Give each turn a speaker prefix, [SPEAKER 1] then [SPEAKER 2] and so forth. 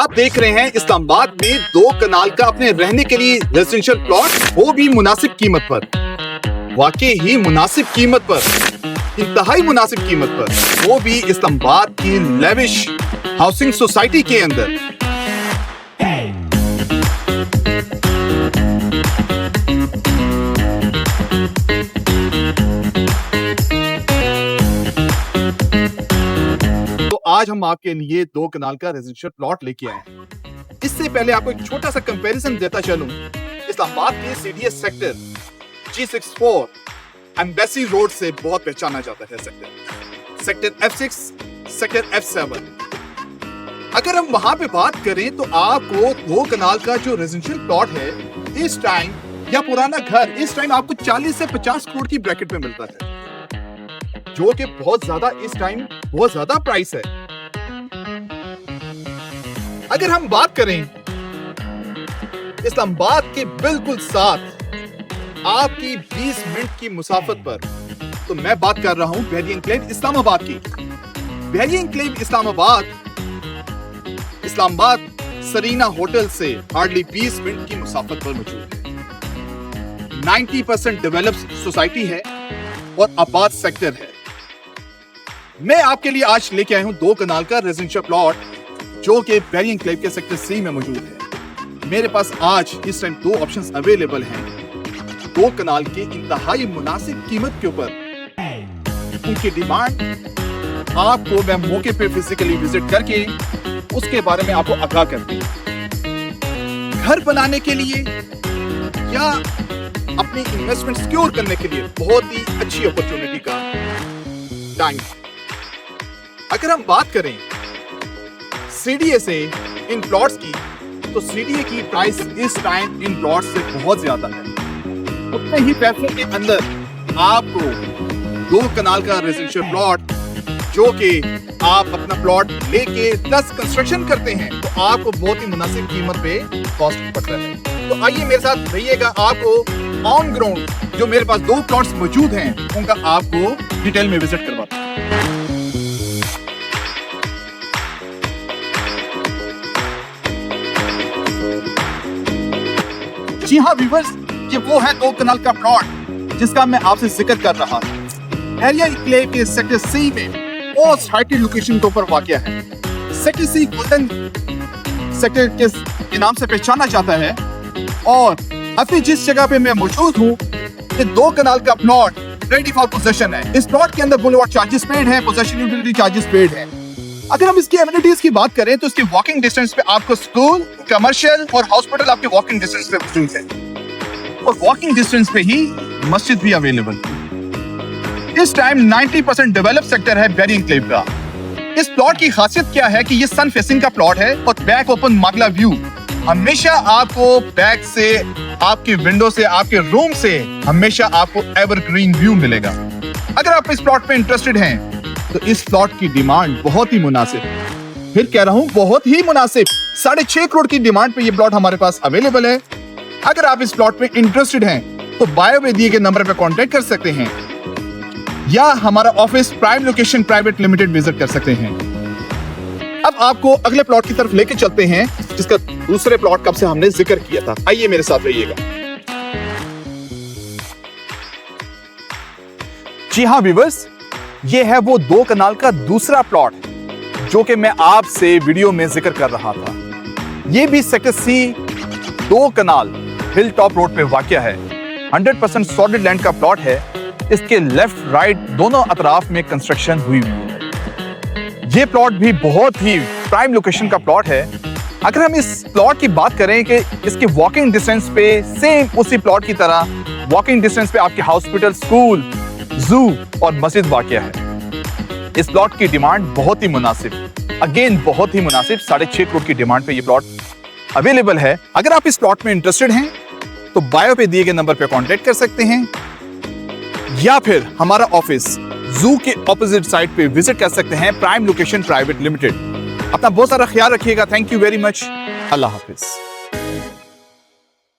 [SPEAKER 1] आप देख रहे हैं इस्लामाबाद में 2 कनाल का अपने रहने के लिए रेजिडेंशियल प्लॉट, वो भी मुनासिब कीमत पर। वाकई ही मुनासिब कीमत पर, इंतहाई मुनासिब कीमत पर, वो भी इस्लामाबाद की लेविश हाउसिंग सोसाइटी के अंदर। आज हम आपके लिए 2 कनाल का रेजिडेंशियल प्लॉट लेके आए हैं। इससे पहले आपको एक छोटा सा कंपैरिजन देता चलूं। इस्लामाबाद के CDS sector G64 embassy road से बहुत पहचाना जाता है सेक्टर F6, सेक्टर F7। अगर हम वहां पे बात करें तो आपको 2 कनाल का जो रेजिडेंशियल प्लॉट है इस टाइम, या पुराना घर इस टाइम आपको 40 से 50 करोड़ की ब्रैकेट में मिलता है, जो कि बहुत ज्यादा इस टाइम बहुत ज्यादा प्राइस है। अगर हम बात करें इस्लामाबाद के बिल्कुल साथ आपकी 20 मिनट की मुसाफत पर, तो मैं बात कर रहा हूं बहरी एन्क्लेव इस्लामाबाद की। बहरी एन्क्लेव इस्लामाबाद सरीना होटल से हार्डली 20 मिनट की मुसाफत पर मौजूद है। 90% डेवलप्ड सोसाइटी है और आबाद सेक्टर है। मैं आपके लिए आज लेके आया हूं 2 कनाल का रेजिडेंशियल प्लॉट, जो कि बहरी एन्क्लेव के सेक्टर C में मौजूद है। मेरे पास आज इस टाइम 2 ऑप्शंस अवेलेबल हैं 2 कनाल के इंतहाई मुनासिब कीमत के ऊपर। उनकी डिमांड आपको मैं मौके पे फिजिकली विजिट करके उसके बारे में आपको आगाह करती हूं। घर बनाने के लिए या अपनी इन्वेस्टमेंट सिक्योर करने के लिए बहुत ही अच्छी अपॉर्चुनिटी का टाइम। अगर हम बात करें सीडीए से इन प्लॉट्स की, तो सीडीए की प्राइस इस टाइम इन प्लॉट्स से बहुत ज्यादा है। उतने ही पैसों के अंदर आपको 2 कनाल का रेजिडेंशियल प्लॉट, जो कि आप अपना प्लॉट लेके प्लस कंस्ट्रक्शन करते हैं, तो आपको बहुत ही मुनासिब कीमत पे कॉस्ट पड़ता है। तो आइए मेरे साथ रहिएगा, आपको ऑन ग्राउंड जो मेरे पास 2 प्लॉट्स मौजूद हैं उनका आपको डिटेल में विजिट करवाता हूं। जी हाँ व्यूअर्स, ये वो है 2 कनाल का प्लॉट जिसका मैं आपसे जिक्र कर रहा था। एरिया एन्क्लेव के सेक्टर C में मोस्ट हाइटेड लोकेशन के ऊपर वाक़या है। सेक्टर C गोल्डन सेक्टर के नाम से पहचाना जाता है, और अभी जिस जगह पे मैं मौजूद हूँ, ये 2 कनाल का प्लॉट रेडी फॉर पोजेशन है। इस प्लॉट के अंदर बुलेवार्ड चार्जेस पेड है, पोजेशन यूटिलिटी चार्जेस पेड है। अगर हम इसकी एमिनिटीज की बात करें तो इसके वॉकिंग डिस्टेंस पे आपको स्कूल, कमर्शियल और हॉस्पिटल आपके वॉकिंग डिस्टेंस पे मौजूद है, और वॉकिंग डिस्टेंस पे ही मस्जिद भी अवेलेबल। इस टाइम 90% डेवलप सेक्टर है बहरी एन्क्लेव का। इस प्लॉट की खासियत क्या है कि ये सन फेसिंग का प्लॉट है और बैक ओपन मागला व्यू। हमेशा आपको बैक से, आपके विंडो से, आपके रूम से हमेशा आपको एवरग्रीन व्यू मिलेगा। अगर आप इस प्लॉट पे इंटरेस्टेड हैं तो इस प्लॉट की डिमांड बहुत ही मुनासिब, फिर कह रहा हूं बहुत ही मुनासिब, 6.5 करोड़ की डिमांड पे ये प्लॉट हमारे पास अवेलेबल है। अगर आप इस प्लॉट पे इंटरेस्टेड हैं तो बायो में दिए गए नंबर पे कांटेक्ट कर सकते हैं, या हमारा office prime location private limited visit कर सकते हैं। अब आपको अगले प्लॉट की तरफ लेके चलते हैं, जिसका दूसरे प्लॉट कब से हमने जिक्र किया था। आइए मेरे साथ रहिएगा। जी हाँ व्यूअर्स, ये है वो 2 कनाल का दूसरा प्लॉट जो कि मैं आपसे वीडियो में जिक्र कर रहा था। ये भी सेक्टर C 2 कनाल हिल टॉप रोड पे वाक़या है। 100% सॉलिड लैंड का प्लॉट है। इसके लेफ्ट राइट दोनों अतराफ में कंस्ट्रक्शन हुई हुई है। ये प्लॉट भी बहुत ही प्राइम लोकेशन का प्लॉट है। अगर हम इस प्लॉट की बात करें कि इसके वॉकिंग डिस्टेंस पे सेम उसी प्लॉट की तरह वॉकिंग डिस्टेंस पे आपके हॉस्पिटल, स्कूल, जू और मस्जिद वाक़या है। इस प्लॉट की डिमांड बहुत ही मुनासिब, अगेन बहुत ही मुनासिब, 6.5 करोड़ की डिमांड पे ये प्लॉट अवेलेबल है। अगर आप इस प्लॉट में इंटरेस्टेड हैं तो बायो पे दिए गए नंबर पे कांटेक्ट कर सकते हैं, या फिर हमारा ऑफिस जू के ऑपोजिट साइड पे विजिट कर सकते हैं, प्राइम लोकेशन प्राइवेट लिमिटेड। अपना बहुत सारा ख्याल रखिएगा। Thank you very much. Allah Hafiz.